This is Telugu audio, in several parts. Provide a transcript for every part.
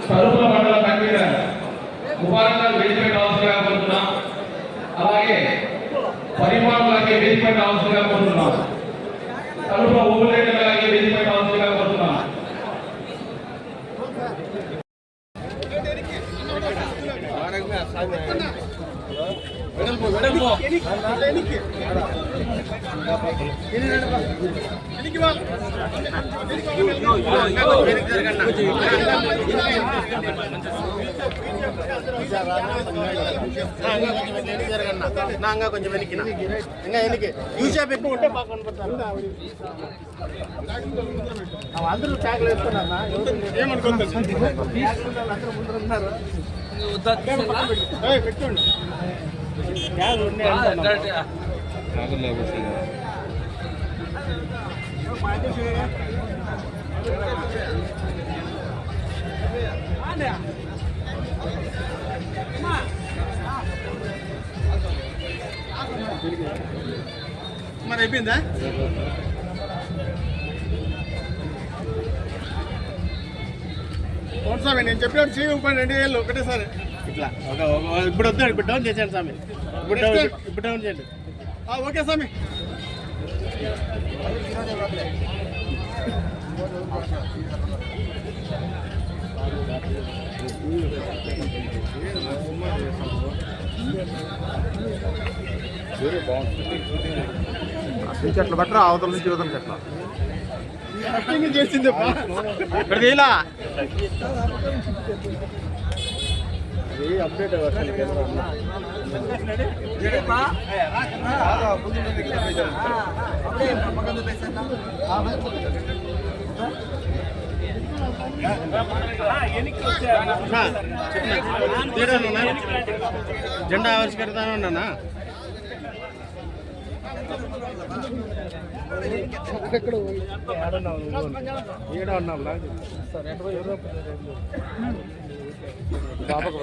తలుపుల మండల కన్వీనర్ ముబారక్ వేదికపై అవసరంగా కోరుతున్నాం. అలాగే పరిమాణాలకి వేదికపై అవసరంగా కోరుతున్నాం. తలుపుల ఊపిరితిత్తులకి వేదికపై అవసరంగా కోరుతున్నాం. కొంచెం వెనక్కినా ఇంకా వెనక్కి యూసేపు ఎక్కువ ఉంటే బాగా కనపడతారు. అందరూ ట్యాగ్లు వేస్తున్నారా ఏమనుకుంటారు? అందరూ ముందున్నారు పెట్టుకోండి. ట్యాగ్ మరి అయిపోయిందా? స్వామి నేను చెప్పినట్టు చేయి 2,000 ఒకటేసారి ఇట్లా ఇప్పుడు వద్దాడు. ఇప్పుడు డౌన్ చేశాను స్వామి. ఇప్పుడు డౌన్ చేయండి. ఓకే స్వామి. చెట్లు బట్టరా అవతల నుంచి యువతల చెట్ల చేసింది ఇక్కడ తీలా అప్డేట్ జెండా ఆవిష్కరిస్తాను ఉన్నానా? ఏడా ఉన్నాం బాబకు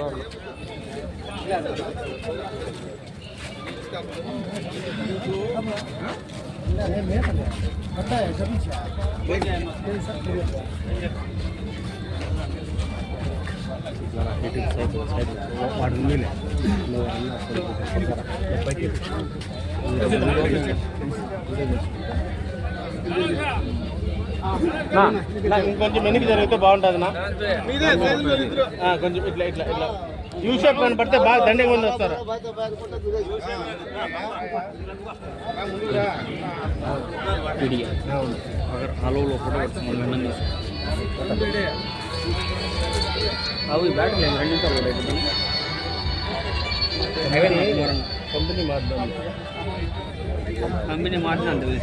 ఇంకొంచెం వెనక్కి జరిగితే బాగుంటుంది నా కొంచెం ఇట్లా ఇట్లా ఇట్లా యూషేప్ కనపడితే బాగా దండగా ముందు వస్తారు. అవి బ్యాటరీ 2 నిమిషాలు కంపెనీ మారుద్దాం. కంపెనీ మాట్లాడండి.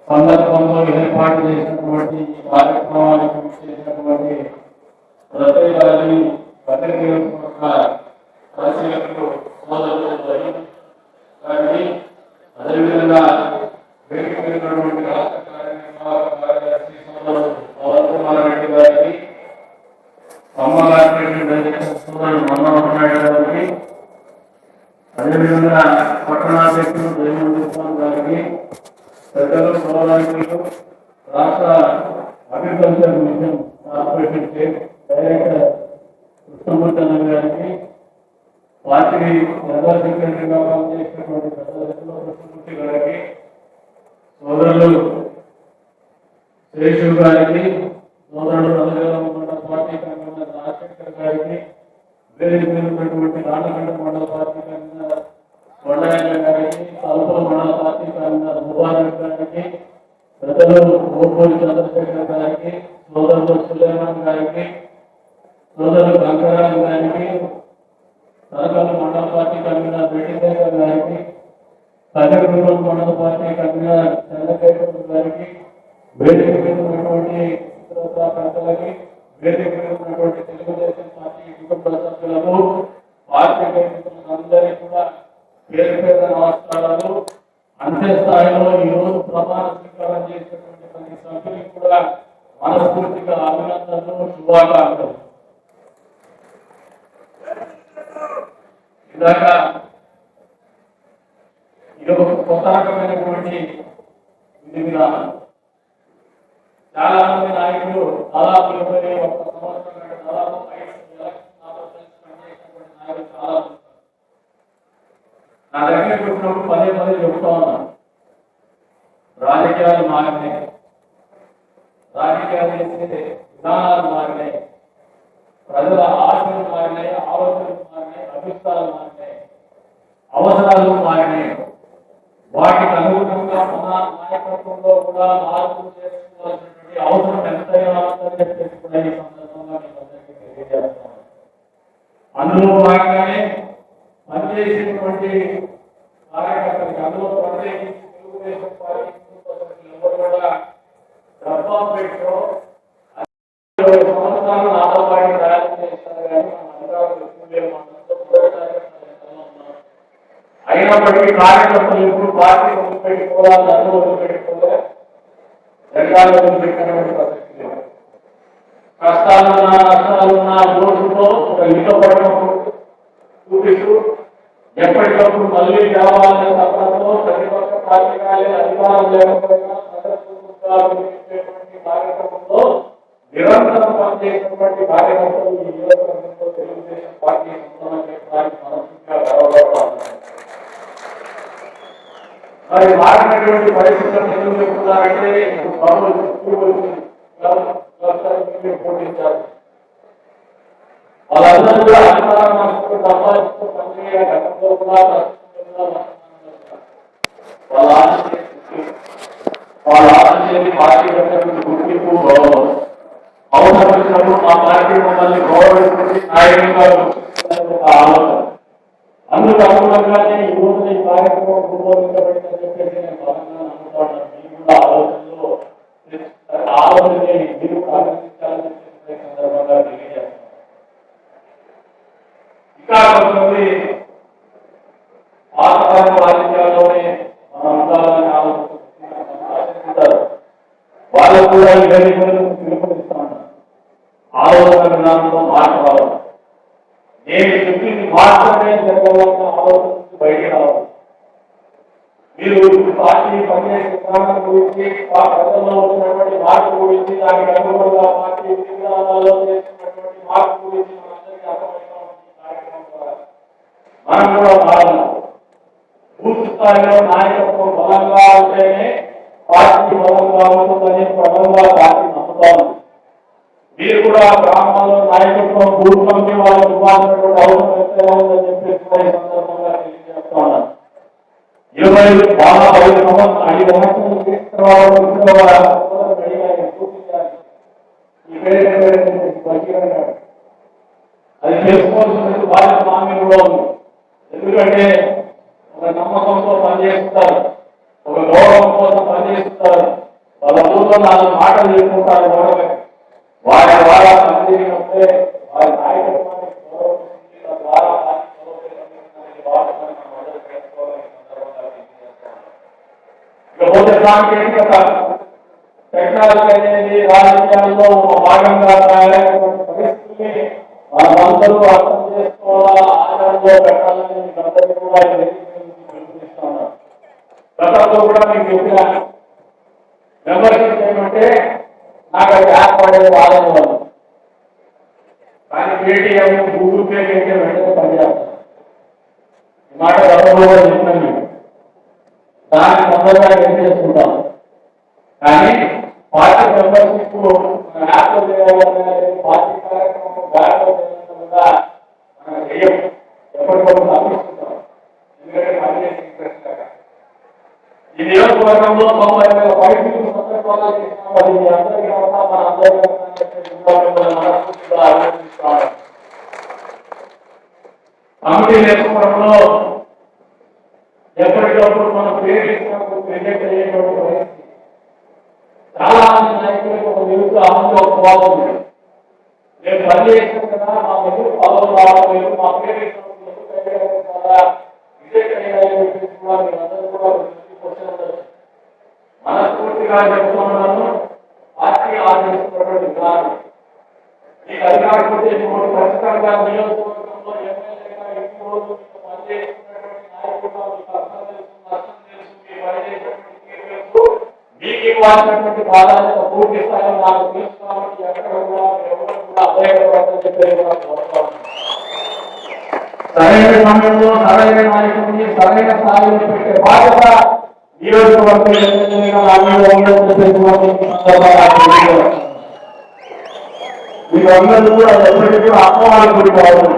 సందర్భంలో ఏర్పాటు చేసినటువంటి కార్యక్రమానికి చేసినటువంటి రతయ్య గారిని పరిశీలకులు సోదరులు గారిని అదేవిధంగా వేదిక పెరిగినటువంటి రాష్ట్ర కార్యదర్శి సోదరుడు పవన్ కుమార్ రెడ్డి గారికి, అమ్మగారి సోదరుడు మనోహర్ నాయుడు గారికి, అదేవిధంగా పట్టణాధ్యక్షులు జయమంత్రి గారికి, పెద్దలు సోదరులు, రాష్ట్ర agriculture machine corporation state director Krishnamurthy గారికి, పార్టీ జనరల్ సెక్రటరీగా పనిచేసినటువంటి పెద్దలు కృష్ణమూర్తి గారికి, శేషు గారికి, సోదరుడు నల్లగొండ మండల పార్టీ కన్వీనర్ రాజశేఖర్ గారికి, వేదిక మీద ఉన్నటువంటి రాణకండ మండల పార్టీ కన్వీనర్ కొండయ్య గారికి, తలుపుల మండల పార్టీ కన్వీనర్ ముబారక్ గారికి, పెద్దలు గోపూరి చంద్రశేఖర్ గారికి, సోదరుడు సులేమాన్ గారికి, సోదరుడు గంగారాం గారికి, తలకల్లు మండల పార్టీ కన్వీనర్ రెడ్డిశేఖర్ గారికి, కన్నగూడెం మండల పార్టీ కన్వీనర్ చంద్రశేఖర్ గారికి, వేదిక మీద ఉన్నటువంటి పెద్దలకి, వేదిక మీద ఉన్నటువంటి తెలుగుదేశం పార్టీ కుటుంబ సభ్యులకు, పార్టీ అందరికీ కూడా పేరు పేద నమస్కారాలు. అంతే స్థాయిలో ఈ రోజు ప్రమాణ స్వీకారం చేసినటువంటి ప్రతి సభ్యులకు కూడా మనస్ఫూర్తిగా అభినందనలు, శుభాకాంక్షలు. ఇందాక ఇది ఒక కొత్త రకమైనటువంటి విధి విధానం. చాలా మంది నాయకులు దాదాపు 21 సంవత్సరం దాదాపు 5 పనిచేసినటువంటి నాయకులు చాలా మంది నా దగ్గరికి వచ్చినప్పుడు పదే చెప్తా ఉన్నాను, రాజకీయాలు మారినాయి, రాజకీయాలు చేసే విధానాలు మారినాయి, ప్రజల ఆశలు మారినాయి, ఆలోచనలు మారినాయి, అభిప్రాయాలు మారినాయి, అవసరాలు మారినాయి. వాటికి అనుగుణంగా మన నాయకత్వంలో కూడా మార్పులు చేసుకోవాల్సినటువంటి అవసరం ఎంతైనా ఉందని చెప్పేసి కూడా ఈ సందర్భంగా మీకు అందరికీ తెలియజేస్తున్నాను. అందులో భాగంగానే పనిచేసినటువంటి కార్యకర్తలకి, అందులో ప్రత్యేకించి తెలుగుదేశం పార్టీ ఎవరు కూడా డబ్బాపేటలో 20 సంవత్సరాలు నాతో పాటు ప్రయాణం చేస్తారు. కానీ మన అధికారులు ఎక్కువ లేవు, అయినప్పటికీ కార్యకర్తలు ఎప్పుడు పార్టీ వదిలిపెట్టుకోవాలి, నన్ను వదిలిపెట్టుకోలే, జెండాలు వదిలిపెట్టినటువంటి ప్రసక్తి లేదు. కష్టాలున్నా నష్టాలున్నా రోజుతో ఒక ఇల్లు పడినప్పుడు చూపిస్తూ ఎప్పటికప్పుడు మళ్ళీ కావాలనే తప్పడంతో ప్రతిపక్ష పార్టీ కానీ అధికారం లేకపోయినా కార్యక్రమంలో నిరంతరం పనిచేసినటువంటి కార్యకర్తలు ఈ నియోజకవర్గంలో తెలుగుదేశం పార్టీ చెప్పడానికి మనస్ఫూర్తిగా గౌరవపడుతున్నారు. మరి మారినటువంటి పరిస్థితులను ఎందుకు చెప్తున్నారంటే పోటీంచారు. వాళ్ళందరూ కూడా అధికారం సంపాదిస్తూ పనిచేయ గతంలో కూడా వాళ్ళ ఆశించేది పార్టీ గుర్తింపు, గౌరవం. అవసరం వచ్చినప్పుడు మా పార్టీ మమ్మల్ని గౌరవిస్తుంది, నాయకులుగా ఆలోచన. అందుకు అనుగుణంగానే ఈ రోజు ఈ కార్యక్రమం రూపొందించబడిందని చెప్పేసి నేను బలంగా నమ్ముతాను. మీరు కూడా ఆలోచనలో మీరు కూడా ఆలోచించాలని చెప్పేసి సందర్భంగా తెలియజేస్తాను. ఇంకా కొంతమంది పాతకాల రాజకీయాల్లోనే మనం ఉండాలని ఆలోచిస్తారు. వాళ్ళకు కూడా ఈ వేదికలను పిలుపునిస్తాను. ఆలోచన విధానంలో మార్పు రావాలి. నేను చెప్పింది మాత్రమే జరగాలన్న ఆలోచన నుంచి బయటికి రావాలి. మీరు పార్టీ పనిచేసే విధానం గురించి, ప్రజల్లో వచ్చినటువంటి మార్పు గురించి, దానికి అనుగుణంగా పార్టీ విధానాల్లో చేసినటువంటి మార్పు గురించి మనందరికీ అర్థమైనటువంటి కార్యక్రమం ద్వారా మనం కూడా మారాలి. బూత్ స్థాయిలో నాయకత్వం బలంగా ఉంటేనే పార్టీ బలంగా ఉంటుందని బలంగా పార్టీ నమ్ముతా ఉంది. మీరు కూడా గ్రామాల్లో నాయకత్వం బూత్ కమిటీ వాళ్ళకి ఇవ్వాల్సినటువంటి అవసరం ఎంతైనా ఉందని చెప్పేసి కూడా ఈ సందర్భంగా తెలియజేస్తా ఉన్నాను. 25 చాలా 5 సంవత్సరాలు పూర్తించాలి. ఈ పేరు అది చేసుకోవాల్సిన బాధ్యత మా మీద కూడా ఉంది. ఎందుకంటే ఒక నమ్మకంతో పనిచేస్తారు, ఒక గౌరవం కోసం పనిచేస్తారు. వాళ్ళ ఊళ్ళో 4 మాటలు చెప్పుకుంటారు. వారి ద్వారా పనిచేసినప్పుడే వారి నాయకత్వాన్ని గౌరవిస్తుంది, తద్వారా ఇకపోతే సాంకేతికత, టెక్నాలజీ అనేది రాజకీయాల్లో ఒక భాగంగా తయారైనటువంటి పరిస్థితుల్ని మనమందరూ అర్థం చేసుకోవాలా, ఆచరణలో పెట్టాలని మీకు అందరికీ కూడా పిలుపునిస్తున్నాను. గతంలో కూడా మీకు చెప్పిన మెంబర్షిప్ ఏమంటే నాకు అది యాప్ పడేది రాదని వాళ్ళు, కానీ పేటిఎం గూగుల్ పే అయితే వెంటనే పనిచేస్తాను. ఈ మాట గతంలో కూడా చెప్పినాను. మీకు దాన్ని తొందరగా ఏం చేసుకుంటాం. కానీ పార్టీ మెంబర్షిప్ యాప్లో చేయాలన్నా పార్టీ కార్యక్రమం బ్యాట్లో చేయాలన్నా కూడా మనం చెయ్యం. ఎప్పటికప్పుడు తప్పిస్తుంటాం. ఎందుకంటే పనిచేసే ఇంట్రెస్ట్ కదా. ఈ నియోజకవర్గంలో 90,000 పైసలు సందర్భాలు చేసిన మరి మీ అందరికీ మన అందరికీ మనస్ఫూర్తిగా అభినందిస్తున్నాను. కమిటీ నేర్చుకోవడంలో ఎప్పటికప్పుడు మనం పేరు ఇచ్చినప్పుడు రిజెక్ట్ అయ్యేటువంటి పరిస్థితి. చాలా మంది నాయకులకు ఒక నిరుత్సాహంలో ఒక భావం ఉంది. మేము పని చేసాం కదా, మా ఎదురు పదవులు రావడం లేదు, మా పేరు ఇచ్చినప్పుడు రిజెక్ట్ అయ్యాయని చెప్పేసి కూడా మీరు అందరూ కూడా మనస్ఫూర్తిగా చెప్తున్నాను. పార్టీ ఆలోచిస్తున్నటువంటి విధానం ఈ అధికారపోతే ఖచ్చితంగా నియోజకవర్గంలో ఎమ్మెల్యేగా ఎక్కువ రోజులు పనిచేస్తున్నటువంటి నాయకులుగా మీకు అర్థం తెలుసు, నష్టం తెలుసు, మీ పనిచేసేటువంటి తెలుసు, మీకు ఇవ్వాల్సినటువంటి ప్రాధాన్యత పూర్తి స్థాయిలో నాకు తెలుసు. కాబట్టి ఎక్కడ కూడా ఎవరు కూడా అభయపడవద్దని చెప్పేది కూడా కోరుతాను. సరైన సమయంలో సరైన నాయకుడిని సరైన స్థాయిలో పెట్టే బాధ్యత నియోజకవర్గం ఎమ్మెల్యేగా నాలుగు ఉందని చెప్పేసి మీరందరూ కూడా ఎప్పటికీ కూడా అపవాదాలు గురి కావాలి.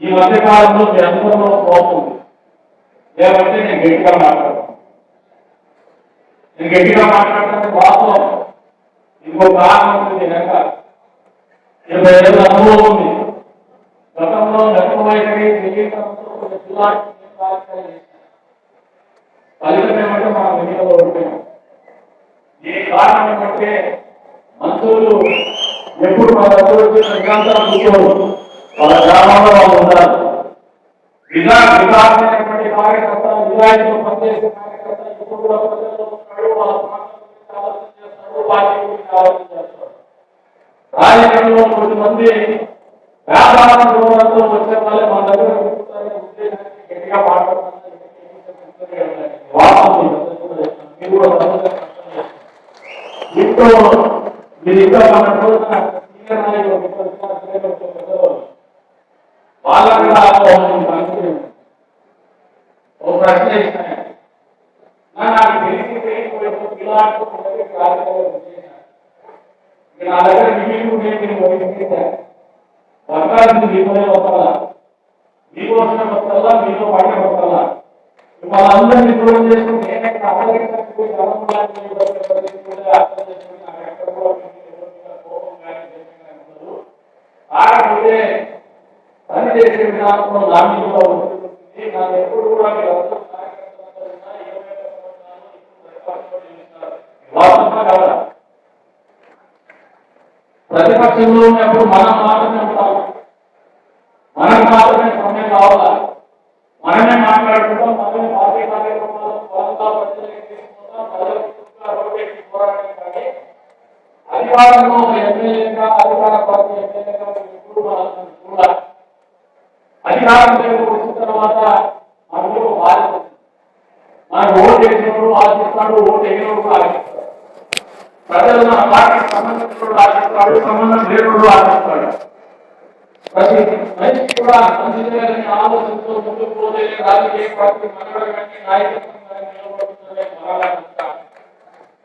ఈ మధ్య కాలంలో మీ అందరిలో పోతుంది. ఏమంటే నేను గట్టిగా మాట్లాడతాను. నేను గట్టిగా మాట్లాడటానికి వాస్తవం. ఇంకో కారణం ఉంది. వెనక 20 ఏళ్ళ అనుభవం ఉంది. గతంలో నెప్పవైఖరి జీవితంతో ఫలితం ఏమంటే మనం ఎన్నికల్లో ఓడిపోయాం. దీనికి కారణం ఏమంటే మంత్రులు ఎప్పుడు మన దగ్గర నిరంతరం కూర్చోరు. వాళ్ళ గ్రామాల్లో వాళ్ళు ఉంటారు. విధానమైనటువంటి కార్యకర్త, విధానంలో పనిచేసే కార్యకర్త ఇప్పుడు కూడా ప్రజల్లో ఉంటాడు. వాళ్ళ ప్రాంతం ఆలోచన చేస్తాడు, పార్టీ గురించి ఆలోచన చేస్తాడు. రాజకీయంలో కొంతమంది వ్యాపారం దూరంతో వచ్చే వాళ్ళే మన దగ్గర కూర్చుంటారనే ఉద్దేశానికి గట్టిగా మాట్లాడుతున్నారు. ఇంట్లో మీరు ఇంకా మన సీనియర్ నాయకులు వాళ్ళకి ఒక ప్రశ్న ఇస్తాను. నాకు తెలిసి నా దగ్గర వర్గానికి మీతోనే వస్తారా, మీకోసమే వస్తారా, మీతో పాటే వస్తారా? వాళ్ళందరినీ దూరం చేసుకుని నేనైతే అందరికీ కాకపోతే పనిచేసే విధానంలో నాణ్యం కూడా ఉంటుంది. నాకు ఎప్పుడు కూడా ప్రతిపక్షంలో ఉన్నప్పుడు మనం మాత్రమే ఉంటాం. మనకు మాత్రమే సమయం కావాలా, మనమే మాట్లాడుకుంటాం, మనమే పార్టీ కార్యక్రమాలు బలంగా ప్రజలకు తీసుకుంటాం, ప్రజలకు పోరాటం. కానీ అధికారంలో ఎమ్మెల్యేగా అధికార పార్టీ ఎమ్మెల్యేగా ఎప్పుడు కూడా అధికారంలోకి వచ్చిన తర్వాత మనకు బాధ్యత. మనకు ఓటు వేసినప్పుడు ఆశిస్తాడు, ఓటు వేసినప్పుడు ఆశిస్తాడు. ప్రజలు మన పార్టీకి సంబంధించినప్పుడు ఆశిస్తాడు, సంబంధం లేనప్పుడు ఆశిస్తాడు. ప్రతి మనిషి కూడా మంచిదేని ఆలోచనతో ముందుకు పోతే రాజకీయ పార్టీ మనగడ కానీ నాయకత్వం కానీ నిలబడుతుందనే మరలా.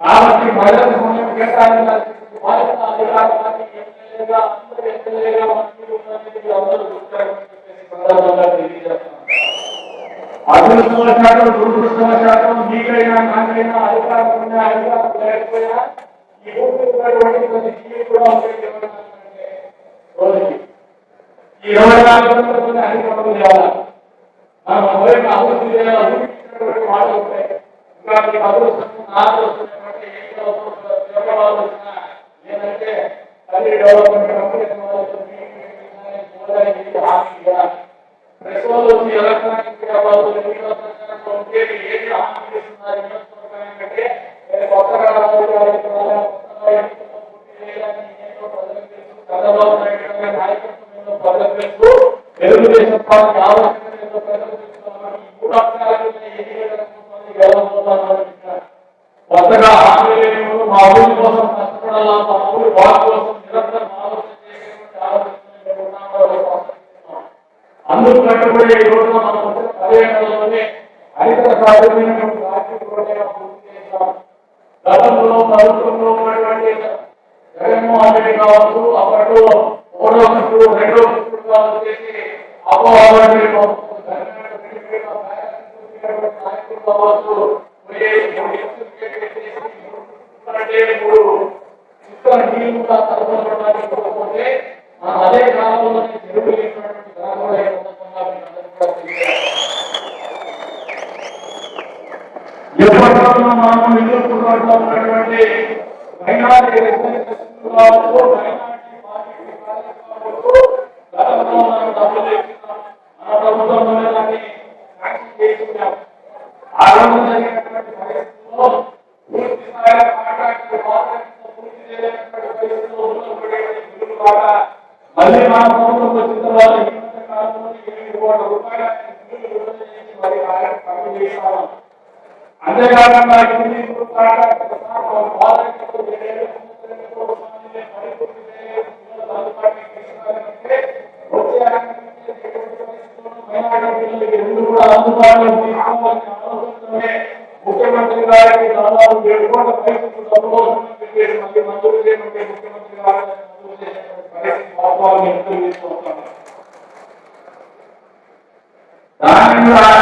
కాబట్టి ప్రజలకు సమయం కేటాయించాల్సిన బాధ్యత అధికార పార్టీ ఎమ్మెల్యేగా అందరూ ఎమ్మెల్యేగా మంత్రులు అందరూ చూస్తారని చెప్పేసి సందర్భంగా తెలియజేస్తున్నాను. అదృష్టవశాతం దురదృష్టవశాతం మీకైనా నాకైనా అధికారం ఉన్నా అధికారం లేకపోయినా ఈ ఊపిరినటువంటి ప్రతి జీవి కూడా రోజుకి ఈ 24 గంటల అధికారం చేయాలి. మనం ఎవరైనా అభివృద్ధి చేయాలి, అభివృద్ధి మాటలు ఉంటాయి. ఇంకా మీకు అదృష్టం నా అదృష్టం ఏమంటే లేదంటే తల్లి డెవలప్మెంట్ వచ్చి ఎలక్ట్రానిక్ మీడియా వాళ్ళు ఉండేది ఏది హామీ చేస్తున్నారు నియోజకవర్గానికంటే కొత్తగా చంద్రబాబు నాయుడు నాయకత్వం ప్రజలకు తెలుసు, తెలుగుదేశం పార్టీ ఆలోచన ప్రజలకు తెలుసు. ఈ 3 అంశాలను కొత్తగా హామీలు మా ఊరి కోసం కష్టపడాలా, మా ఊరి వారి కోసం నిరంతరం ఆలోచన చేసేటువంటి ఆలోచన అందుకు కట్టుబడి ఈ రోజున మనం వచ్చిన పర్యటనలోనే హరిత సాధ్యమైనటువంటి రాజకీయ పూర్తి చేస్తాం. గతంలో ప్రభుత్వంలో ఉన్నటువంటి జగన్మోహన్ రెడ్డి కావచ్చు, అప్పట్లో మూడో శిక్షుడు రెండో శిక్షుడు కావచ్చు చేసి అపోహలు కావచ్చు అదే కాలంలో చెరువు ఎప్పటిలో మనం నిలుపుకున్నటువంటి మైనారిటీ కావచ్చు, మైనారిటీ పార్టీ కావచ్చు, గతంలో మనం డబ్బులు ఇచ్చినాం, మన ప్రభుత్వంలోనే దాన్ని శాంక్షన్ చేయించాం. ఆ రోజు జరిగినటువంటి పరిస్థితుల్లో పూర్తి స్థాయిలో కాంట్రాక్ట్ పూర్తి చేయలేనటువంటి పరిస్థితుల్లో బిల్లులు కాక మళ్ళీ మన ప్రభుత్వం వచ్చిన తర్వాత ఈ మధ్య కాలంలో 8 కోట్ల రూపాయల బిల్లులు విడుదల చేసి మరి ఆయన పంపిణీ చేస్తాము. అంతేకాకుండా ముఖ్యమంత్రి గారికి దాదాపు 7 కోట్ల పైసలు డబ్బులు పెట్టేసి మళ్ళీ మంజూరు చేయమంటే ముఖ్యమంత్రి గారు మంజూరు చేసినటువంటి పరిస్థితి వాస్తవాన్ని ఎదురు తీసుకొస్తాను. దాన్ని కూడా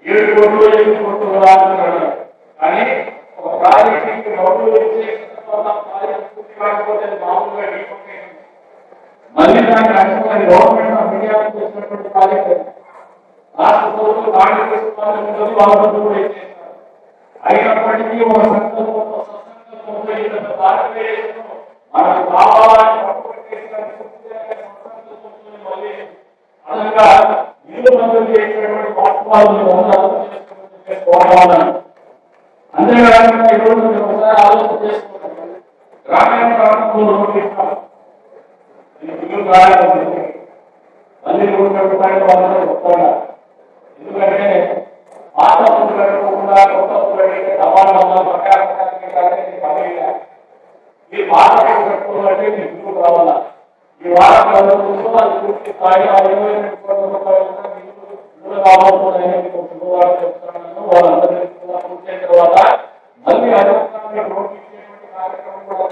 7 కోట్లు 8 కోట్లు రాస్తున్నారు. కానీ ఒక ప్రాజెక్టుకి డబ్బులు ఇచ్చే ప్రాజెక్ట్ పూర్తి కాకపోతే మామూలుగా మళ్ళీ దానికి అంశం గవర్నమెంట్ మీడియా చేసినటువంటి ప్రాజెక్ట్ రాష్ట్ర ప్రభుత్వం కాంగ్రెస్ వాళ్ళు కూడా ఇచ్చేస్తారు. అయినప్పటికీ ఒక సంకల్పంతో మనకు కావాలని మళ్ళీ అదనంగా ఇల్లు మంజూరు చేసినటువంటి వాస్తవాలను అంతేకాకుండా ఈరోజు ఒకసారి ఆలోచన చేసుకుంటాం. గ్రామీణ ప్రాంతంలో రోడ్లు ఇస్తాం, ఇల్లు కావాలి మళ్ళీ 2 కోట్ల రూపాయల వాళ్ళని ఒప్పుకోండి. ఎందుకంటే పాత పనులు కట్టుకోకుండా కొత్త పనులు కడిగితే సమానంగా ఈ పాత పనులు కట్టుకోవాలంటే మీకు ఇల్లు కావాలా? ఈ వారం ప్రభుత్వంలో అది పూర్తి స్థాయిలో 22 కోట్ల రూపాయలు ఇల్లు కావాలని శుభవారం చెప్తున్నాను. వాళ్ళందరినీ పూర్తి అయిన తర్వాత మళ్ళీ అధికారులు రోడ్లు ఇచ్చేటువంటి కార్యక్రమం కూడా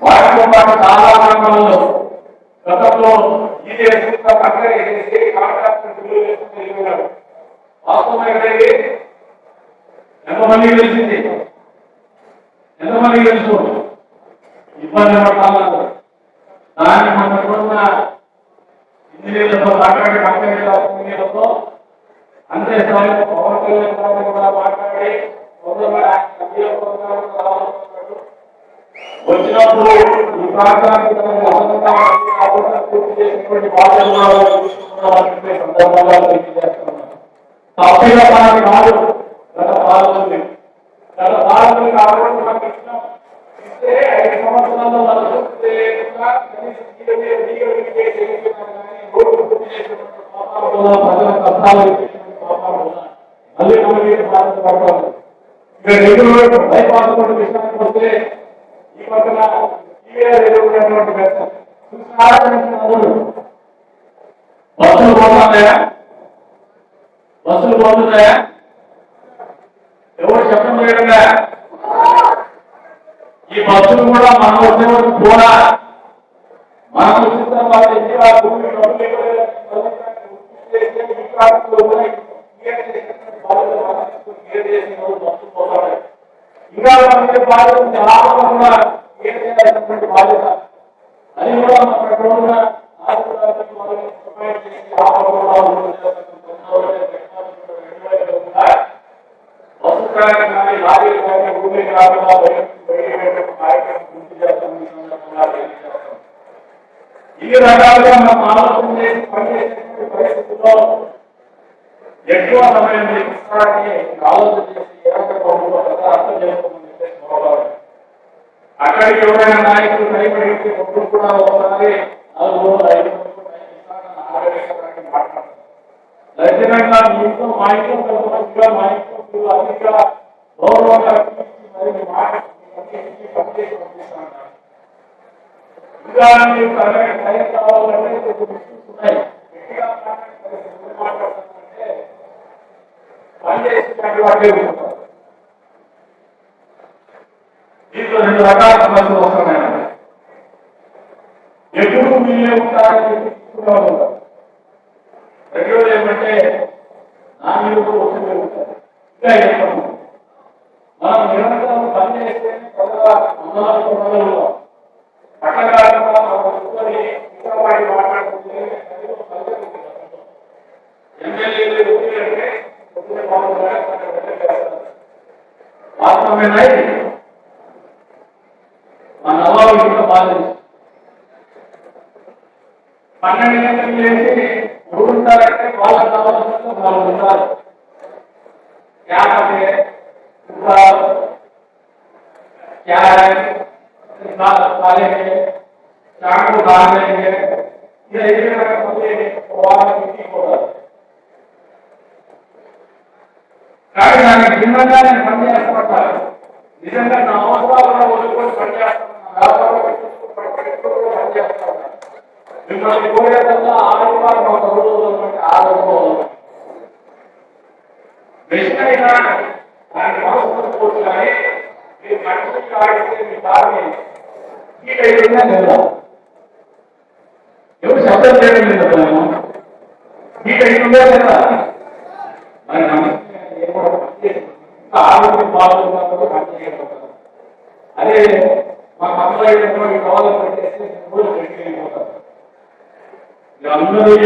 వాటితో పాటు చాలా రంగాల్లో గతంలో ఇదే కాంట్రాక్టర్ బిల్లు వేసుకుని వెళ్ళిపోయాడు. వాస్తవమైనది ఎంతమందికి తెలిసింది? ఎంతమందికి తెలుసు? ఇబ్బంది పడాలన్నారు. దాన్ని మన రోజున ఇంజనీర్లతో మాట్లాడి కంపెనీలతో అంతే స్థాయిలో పవన్ కళ్యాణ్ గారిని కూడా మాట్లాడి వచ్చినప్పుడు ఈ ప్రాంతానికి పూర్తి చేసినటువంటి బాధ్యతలు సందర్భంగా తెలియజేస్తున్నాను. తప్పగా మనకి కాదు, గత పాలకులు కాబట్టి మనకి ఇచ్చినాం. ఇస్తే 5 సంవత్సరాల్లో మనం పూర్తి లేకుండా రోడ్డు పూర్తి చేసినటువంటి పాపాలు ప్రజల కష్టాలు మళ్ళీ మనకి బాధ్యత పడతారు. ఇక రెగ్యులర్ బైపాస్ విషయానికి వస్తే ఈ పక్కన బస్సులు పోతున్నాయా? బస్సులు పోతున్నాయా? ఎవరు చెప్పడం లేకుండా ఈ బస్సులు కూడా మనం వచ్చే వరకు కూడా మనం వచ్చిన తర్వాత ఇంకా బాధ్యత చాలా చేయాల్సినటువంటి బాధ్యత అది కూడా బస్సు ప్రయాణం కానీ లారీలు కానీ భూమి కాకుండా కార్యక్రమం పూర్తి చేస్తామని ఈ రకాలుగా మనం ఆలోచన చేసి పనిచేసేటువంటి పరిస్థితుల్లో ఎక్కువ సమయం తీసుకోవడానికి ఆలోచన చేసి ఏ రకంగా అర్థం చేసుకోమని చెప్పేసి మరొకరు అక్కడికి ఎవరైనా నాయకులు భయపడితే ఒప్పుడు కూడా ఒకసారి 4 రోజులు 5 రోజులు మాట్లాడతారు. లక్షణంగా మీ ఇంట్లో మా ఇంట్లో కలుపుగా మా ఇంట్లో అధిక గౌరవంగా మరి మీ మాట పనిచేసి పంపిస్తాను. ఇంకా మీరు టైం కావాలంటే ఉన్నాయి గట్టిగా మాట్లాడుతుంటే పార్టీ ఉంటారు. దీంట్లో 2 రకాల సమస్యలు వస్తున్నాయి. ఎప్పుడు వీళ్ళే ఉంటారని ఉంటారు. రెండోది ఏమంటే నా మీద ఒత్తిడి ఉంటారు. ఇంకా చెప్తాము, మనం నిరంతరం పనిచేస్తే మండలంలో పట్టణాలలో మాట్లాడుతుంటే ఎమ్మెల్యేలు అంటే వాస్తవమేనా? మా నవాబు ఇంకా బాధ 12 గంటలకు చేసి ఎవరు ఉంటారంటే వాళ్ళకి కావాల్సిన వాళ్ళు ఉంటారు. కానీ దానికి భిన్నంగా నేను పనిచేస్తాను. నిజంగా నా అవసరాలు కూడా వదులుకొని పనిచేస్తాను. మిమ్మల్ని కోరేదల్లా ఆదివారం ఒక రోజు బెస్ట్ అయినా దాన్ని మనసుకోవచ్చు. కానీ మీరు మనిషికి ఆడితే మీ దాన్ని హీట్ అయిపోయిందా లేదా? ఎవరు శబ్దం చేయడం లేదు. హీట్ అయిపోయిందా లేదా? మరి ఆరోగ్యం బాగుంటుంది పని చేయకపోతారు. అదే మా అమ్మాయి కావాలని పెట్టేస్తే వెళ్ళిపోతారు. అందరూ ఈ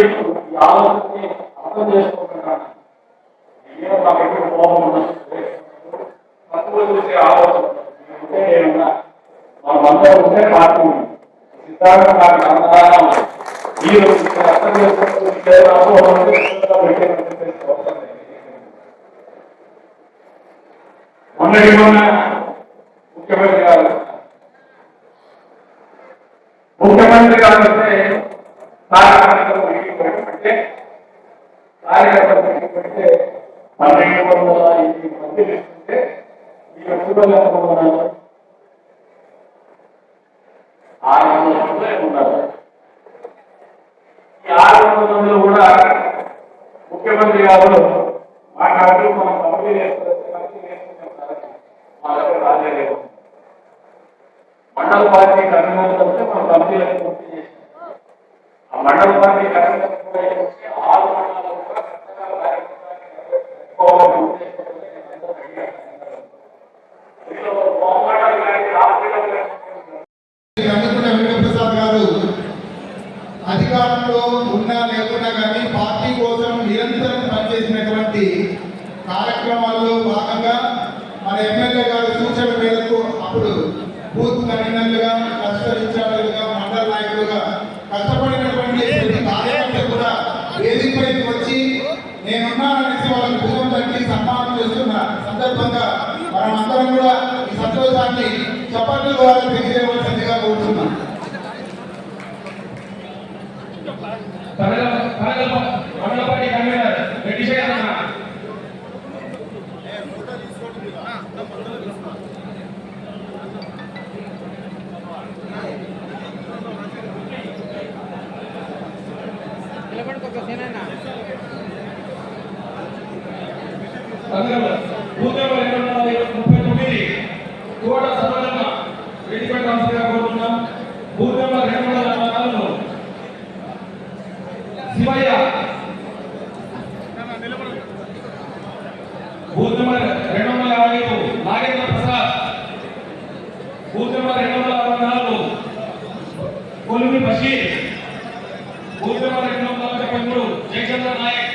ఆలోచనని అర్థం చేసుకుంటున్నాను. ఏమో మాకు ఎక్కడ కోపం ఉండదు, తక్కువ చూసే ఆలోచన ఉంటే ఏమన్నా మనమందరూ ఉంటే పార్టీ సిద్ధాంతం నాకు అందరూ మీరు అర్థం చేసుకుంటే మొన్నటి మొన్న ముఖ్యమంత్రి గారు వస్తే కార్యకర్తలు పెట్టి 1280 మంది ఇస్తుంటే ఈ వ్యక్తులు ఎంతమంది 600 మంది ఉన్నారు. ఈ 600 మందిలో కూడా ముఖ్యమంత్రి గారు మాట్లాడుతూ మనం కమిటీ మా దగ్గర రాలేదు. మండల పార్టీ కన్వీనర్ వస్తే మనం కమిటీలను పూర్తి చేసి ఆ మండల పార్టీ కన్వీనర్ కూడా 6 మండలాలు కూడా వెంకటప్రసాద్ గారు అధికారంలో ఉన్నా లేకున్నా కానీ పార్టీ కోసం నిరంతరం పనిచేసినటువంటి కార్యక్రమాల్లో భాగంగా మన ఎమ్మెల్యే గారు సూచన మేరకు అప్పుడు బూత్ కన్వీనర్లుగా, క్లస్టర్ ఇన్ఛార్జీలుగా, మండల నాయకులుగా కష్టపడినటువంటి కార్యకర్తలు కూడా వేదికపైకి వచ్చి నేనున్నాననేసి వాళ్ళకి భుజం తట్టి సన్మానం చేస్తున్న సందర్భంగా మనం అందరం కూడా ఈ సంతోషాన్ని చప్పట్ల ద్వారా తెలియజేయవలసిందిగా కోరుతున్నాం. మండలపాటి కన్వీనర్ రెడ్డి శేఖర్ అన్న బూత్ నెంబర్ 239 కోట సభలమ్మ రెడ్డిపేట రాష్ట్రంగా కోరుతున్నాం. Booth number 244 Sivayya, booth number 255 Nagendra Prasad, booth number 264 Kolumi Basheer, booth number 243 Jayachandra Nayak,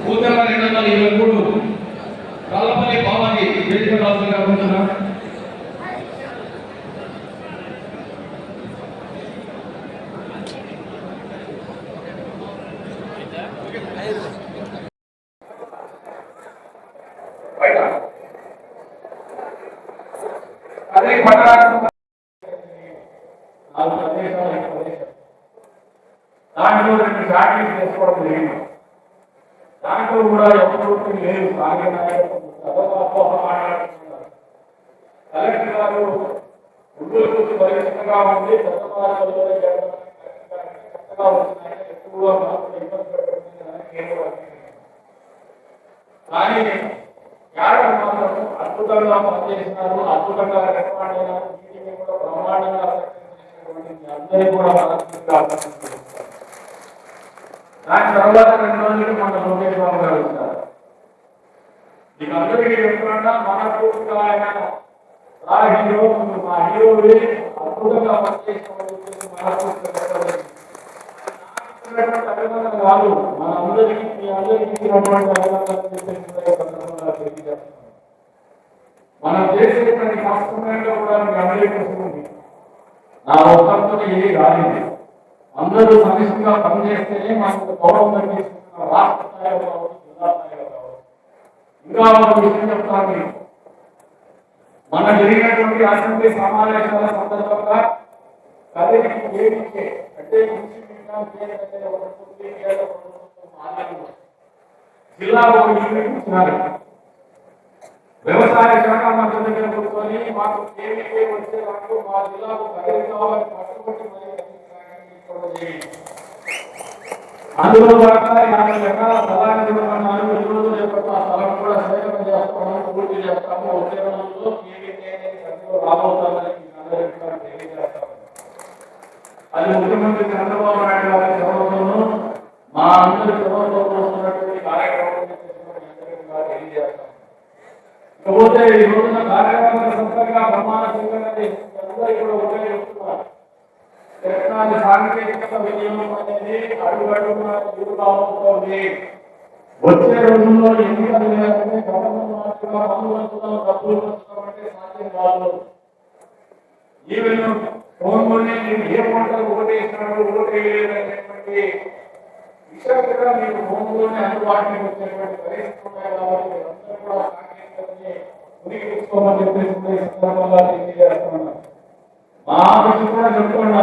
booth number 223 Rallapalli Balaji వేదిక రాజుగా ఉంటున్నాం. అదే దాంట్లో 2 ఫ్యాక్టరీస్ చేసుకోవడం జరిగింది. దాంట్లో కూడా ఎవరు లేదు. కలెక్టర్ గారు ఉద్యోగులకు పరిమితంగా ఉంది పెద్ద మార్గాల్లో చక్కగా ఉంటున్నాయి ఎక్కువగా మార్పులు ఇబ్బంది పెడుతుంది కానీ యాదవ్ మాత్రం అద్భుతంగా పనిచేసినారు, అద్భుతంగా రెస్పాండ్ అయినారు. మీటింగ్ కూడా బ్రహ్మాండంగా అందరికీ కూడా దాని తర్వాత 2 రోజులు మన లోకేష్ బాబు గారు ఉంటారు. మీకు అందరికీ చెప్తున్నా మనకు ఆయన హీరో మా హీరో అద్భుతంగా పనిచేసిన అభినందన కాదు, మన అందరికీ మీ అందరికీ మనం చేసేటువంటి కష్టంలో కూడా మీకు అందరికీ ఉంది. నా ఒక్కరితో ఏది కాలేదు, అందరూ సమిష్టిగా పనిచేస్తేనే మనకు గౌరవం తగ్గిస్తున్న రాష్ట్ర స్థాయిలో కావచ్చు, జిల్లా స్థాయిలో కావచ్చు. ఇంకా ఒక విషయం చెప్తాను, మన జరిగినటువంటి అసెంబ్లీ సమావేశాల సందర్భంగా కదిరికి ఏడికే అంటే జిల్లా ఇచ్చినారు. వ్యవసాయ శాఖ మంత్రి దగ్గర కూర్చొని మాకు కేవీకే వచ్చేదాంట్లో మా జిల్లాకు కదిరి కావాలని పట్టుబట్టి అందులో భాగంగా 50 ఎకరాల స్థలాన్ని ఇవ్వమన్నారు. ఈ రోజు రేపటి ఆ స్థలం కూడా సేకరణ చేస్తాము, పూర్తి చేస్తాము. వచ్చే రోజుల్లో కేవీకే అనేది రాబోతుందని అందరికీ కూడా తెలియజేస్తాము. అది ముఖ్యమంత్రి చంద్రబాబు నాయుడు గారి చొరవతోనూ మా అందరి చొరవతో వస్తున్నటువంటి కార్యక్రమం తెలియజేస్తాం. ఇకపోతే ఈ రోజున కార్యక్రమాల సంస్థగా ప్రమాణ స్వీకరణ అందరూ కూడా ఉపయోగిస్తున్నారు. టెక్నాలజీ సాంకేతికత వినియోగం అనేది అడుగడుగునా ఎదురుకావుతోంది. వచ్చే రోజుల్లో ఎన్నికలు లేదంటే గవర్నమెంట్ అందువల్ల డబ్బులు అంటే సాధ్యం కాదు. ఈవెన్ ఫోన్లోనే మీరు ఏ పంటకు ఓటేసినాడు ఓటేయలేదనేటువంటి విషయం కూడా మీకు ఫోన్లోనే అందుబాటులోకి వచ్చేటువంటి పరిస్థితులు ఉన్నాయి. కాబట్టి అందరూ కూడా సాంకేతికతని ఉనికి తెచ్చుకోమని చెప్పేసి సందర్భంగా తెలియజేస్తున్నారు. మా ఆఫీసు కూడా చెప్తున్నా,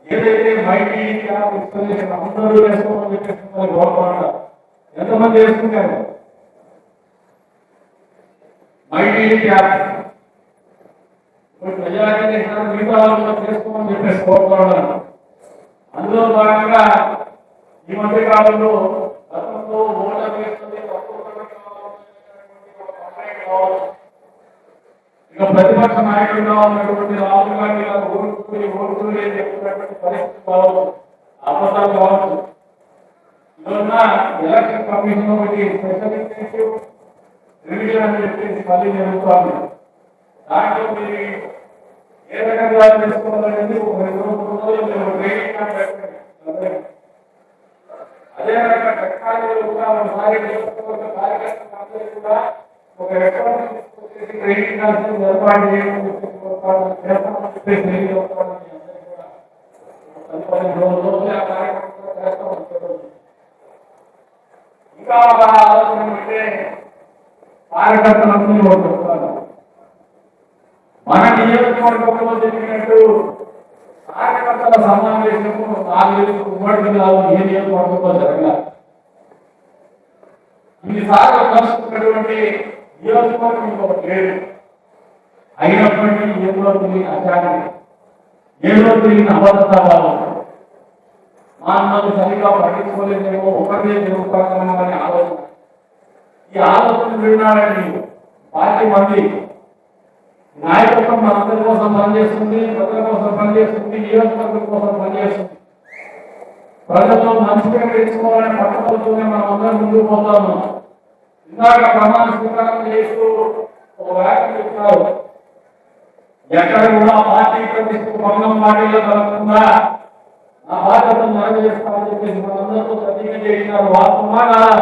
ఏదైతే మైటీ యాప్ ఇన్స్టాలేషన్ అందరూ చేసుకోమని చెప్పేసి గౌరవ ఎంతమంది చేసుకుంటారు మైటీ యాప్ ప్రజాకి మిగతా చేసుకోమని చెప్పేసి కోరుతున్నాను. అందులో భాగంగా ఈ మధ్య కాలంలో గతంలో ఓటర్ వేస్తుంది ఇక ప్రతిపక్ష నాయకులుగా ఉన్నటువంటి రాహుల్ గాంధీ గారు ఓటుకుని చెప్పినటువంటి పరిస్థితి కావచ్చు, అబద్ధాలు కావచ్చు. ఇవన్న ఎలక్షన్ కమిషన్ ఒకటి స్పెషల్ ఇంటెన్సివ్ రివిజన్ అని చెప్పేసి మళ్ళీ జరుగుతుంది. దాంట్లో మీరు ఏ రకంగా తెలుసుకోవాలనేది ఒక 2 రోజులు ట్రైనింగ్ పెట్టండి. అదే రకంగా టెక్నాలజీ కూడా ఒకసారి కార్యక్రమం కూడా ఒక అకౌంట్ తీసుకొచ్చేసి ట్రైనింగ్ క్లాసులు ఏర్పాటు చేయమని చెప్పేసి ఇంకా ఒక ఆలోచన అంటే కార్యకర్తలందరూ చెప్తారు. మన నియోజకవర్గంలో జరిగినట్టు కార్యకర్తల సమావేశము 4 ఉమ్మడి జిల్లాలో ఏ నియోజకవర్గంలో జరగాలి. ఇన్నిసార్లు కలుసుకున్నటువంటి నియోజకవర్గం ఇంకొకటి లేదు. అయినప్పటికీ ఏదో తెలియని అశాంతి, ఏదో తెలియని అబద్ధతాలు మా అన్నలు సరిగా పట్టించుకోలేదేమో, ఒకటే జరుగుతామని ఆలోచన. ఈ ఆలోచన వినాలని పార్టీ మంది నాయకత్వం మనందరి కోసం పనిచేస్తుంది, ప్రజల కోసం పనిచేస్తుంది, నియోజకవర్గం కోసం పనిచేస్తుంది. ప్రజల్లో మంచి పేరు తెచ్చుకోవాలని పట్టుదలతోనే మనం అందరం ముందుకు పోతాము. ఇందాక ప్రమాణ స్వీకారం చేస్తూ ఒక వ్యాఖ్య చెప్తున్నారు, ఎక్కడ కూడా పార్టీ ప్రతిష్టకు భంగం పార్టీలో కలగకుండా నా బాధ్యతను నెరవేరుస్తామని చెప్పేసి మనందరితో ప్రతిజ్ఞ చేసినారు. వాస్తవమా కాదా?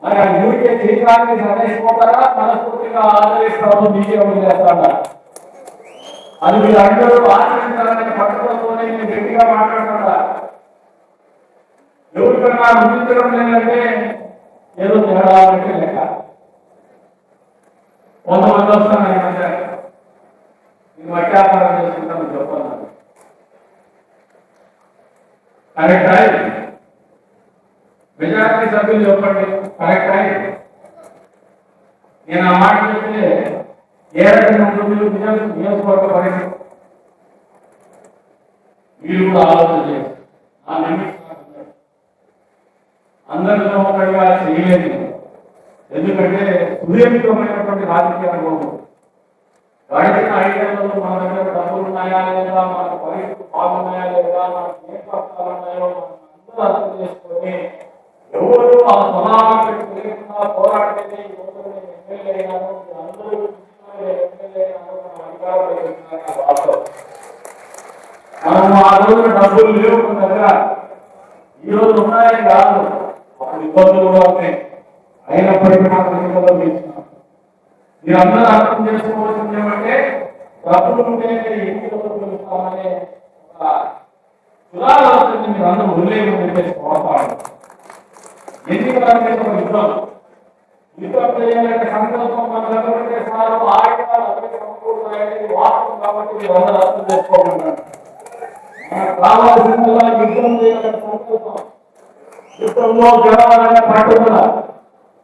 మరి ఆ ఊరికే చేయడానికి సందేశిపోతారా, మనస్ఫూర్తిగా ఆదరిస్తాము, బీజేపీ చేస్తాడా? అది మీరు అందరూ ఆచరించాలనే పట్టుదలతోనే నేను గట్టిగా మాట్లాడుతున్నా. ఎవరికన్నా ముగించడం లేదంటే ఏదో తేడా అంటే లెక్క. కొంతమంది వస్తాను ఈ మధ్య నేను వట్టాపారం చేసుకుంటాను చెప్పాను. కరెక్ట్ అయి మెజారిటీ సభ్యులు చెప్పండి, కరెక్ట్ అయి నేను ఆ మాట చెప్తే ఏ రకంగా ఉంటుంది నియోజకవర్గ పరిస్థితి మీరు కూడా ఆలోచన చేయాలి. ఆ లిమిట్ అందరిలో ఒకటిగా చేయలేదు. ఎందుకంటే సుదీర్ఘమైనటువంటి రాజకీయ అనుభవం గడిచిన 5 ఏళ్లలో మన దగ్గర డబ్బులు ఉన్నాయా లేదా, మన పరిస్థితులు బాగున్నాయా లేదా, మనకు ఏం కష్టాలు ఉన్నాయో అందరూ అర్థం చేసుకొని ఎవరు ఆ సమావేశం తెలియకుండా పోరాటమే ఎమ్మెల్యే అయినారు, అందరూ ఎమ్మెల్యే అయినారు, మన అధికారులు వాస్తవం. మనం ఆ రోజున డబ్బులు లేవు మన దగ్గర, ఈ రోజు ఉన్నాయని కాదు, అప్పుడు ఇబ్బందులు కూడా ఉన్నాయి. అయినప్పటికీ మాత్రం ఎన్నికల్లో గెలిచినాం. మీరందరూ అర్థం చేసుకోవాల్సింది ఏమంటే డబ్బులు ఉంటేనే ఎన్నికల్లో గెలుస్తామనే ఒక సుధారణ మీరు అందరూ వదిలేయమని చెప్పేసి కోరుతాను. ఎన్నికల యుద్ధం చేయాలంటే సంకల్పం మన దగ్గర ఉంటే సార్ ఆయుధాలు అదే సమకూరుతాయని వాస్తవం కాబట్టి మీరు అందరూ అర్థం చేసుకోమన్నారు. మనకు కావాల్సిందల్లా యుద్ధం చేయాలనే సంకల్పం, యుద్ధంలో గెలవాలనే పట్టుదల,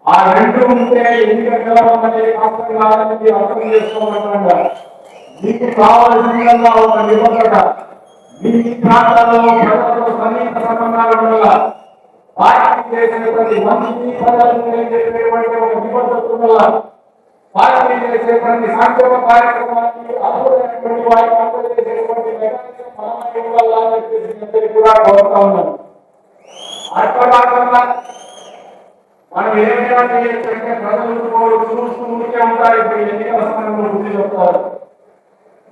ఆ రెండు ఉంటే ఎన్నిక గెలవాలనేది కష్టం కాదని మీరు అర్థం చేసుకోమంటున్నారు. మీకు కావాల్సిందల్లా ఒక నిబద్ధత, మీ ప్రాంతాల్లో ప్రజలతో సన్నిహిత సంబంధాలు ఉండాలి. పార్టీ చేసే ప్రతి మంచి ప్రజలకు చెప్పేటువంటి ఒక నిబద్ధత ఉండాలి. పార్టీ చేసే ప్రతి సంక్షేమ కార్యక్రమానికి అర్హులైనటువంటి వారికి అందజేసేటువంటి మెకానిజం మనమే ఉండాలని చెప్పేసి అందరికీ కూడా కోరుతా ఉన్నాను. అర్థకాకుండా మనం ఏమైనా చేయొచ్చంటే ప్రజలు చూస్తూ ఉంటే ఉంటారు. ఇప్పుడు ఎన్నికల సమయంలో బుద్ధి చెప్తారు.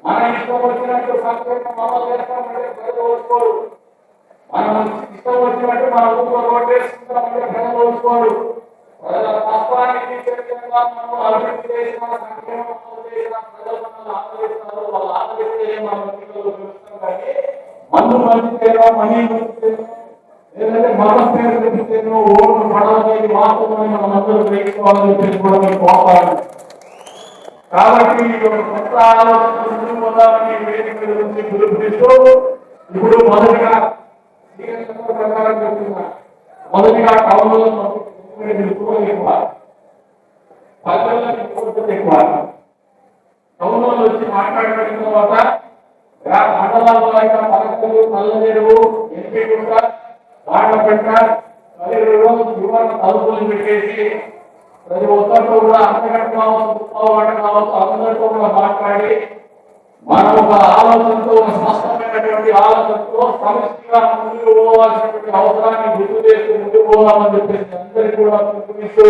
మన ఇష్టం వచ్చినట్టు సంక్షేమం అమలు చేస్తామంటే ప్రజలు ఓడుకోరు. మనం ఇష్టం వచ్చినట్టు మన ఊళ్ళో రోడ్డు వేసుకుంటామంటే ప్రజలు ఓడుకోరు. ప్రజల కష్టానికి చర్చగా మనం అభివృద్ధి చేసిన సంక్షేమం అమలు చేసిన ప్రజలు మనల్ని ఆదరిస్తారు. వాళ్ళు ఆదరిస్తే మనం ఎన్నికల్లో గెలుస్తాం. కానీ మందు మంచితేనో మనీ మంచితేనో లేదంటే మతం పేరు చెప్తేనో ఓట్లు పడవనేది వాస్తవమైన మనందరూ గ్రహించుకోవాలని చెప్పేసి కూడా మీకు కోపాలి. కాబట్టి కొత్త ఆలోచన ముందుకు పోదామని వేదిక గురించి పిలుపునిస్తూ ఇప్పుడు మొదటిగా ప్రకారం చెప్తున్నా. మొదటిగా టౌన్లో ఎక్కువ పల్లెల్లో ఎక్కువ టౌన్లో వచ్చి మాట్లాడిన తర్వాత మండలాల్లో అయినా పలకలు నల్లజెరువు ఎంపీకుంట వాడపెట్ట పల్లెలలో యువత తలుపులు పెట్టేసి ప్రతి ఒక్కరితో కూడా అంతగంట కావచ్చు వాట కావచ్చు అందరితో కూడా మాట్లాడి మనం ఒక ఆలోచనతో ఒక స్పష్టమైనటువంటి ఆలోచనతో సమిష్టిగా ముందుకు పోవాల్సినటువంటి అవసరాన్ని గుర్తు చేస్తూ ముందుకు పోవాలని చెప్పేసి అందరికీ కూడా పిలుపునిస్తూ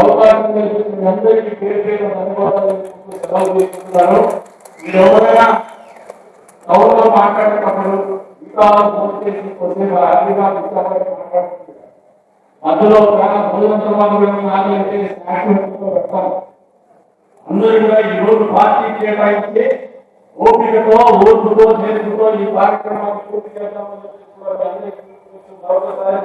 అవకాశం కల్పించిన అందరికీ పేరు పేరు ధన్యవాదాలు సెలవు తీసుకుంటున్నారు. మీరు ఎవరైనా టౌన్లో మాట్లాడేటప్పుడు ఇంకా ఫోన్ చేసి కొద్దిగా హ్యాపీగా మాట్లాడుతుంటారు. మధ్యలో భోజన తర్వాత పెడతాం. అందరూ కూడా ఈ రోజు పార్టీ కేటాయించి ఓపికతో ఓర్పుతో నేర్పుతో ఈ కార్యక్రమాన్ని పూర్తి చేద్దామని చెప్పి మరొకసారి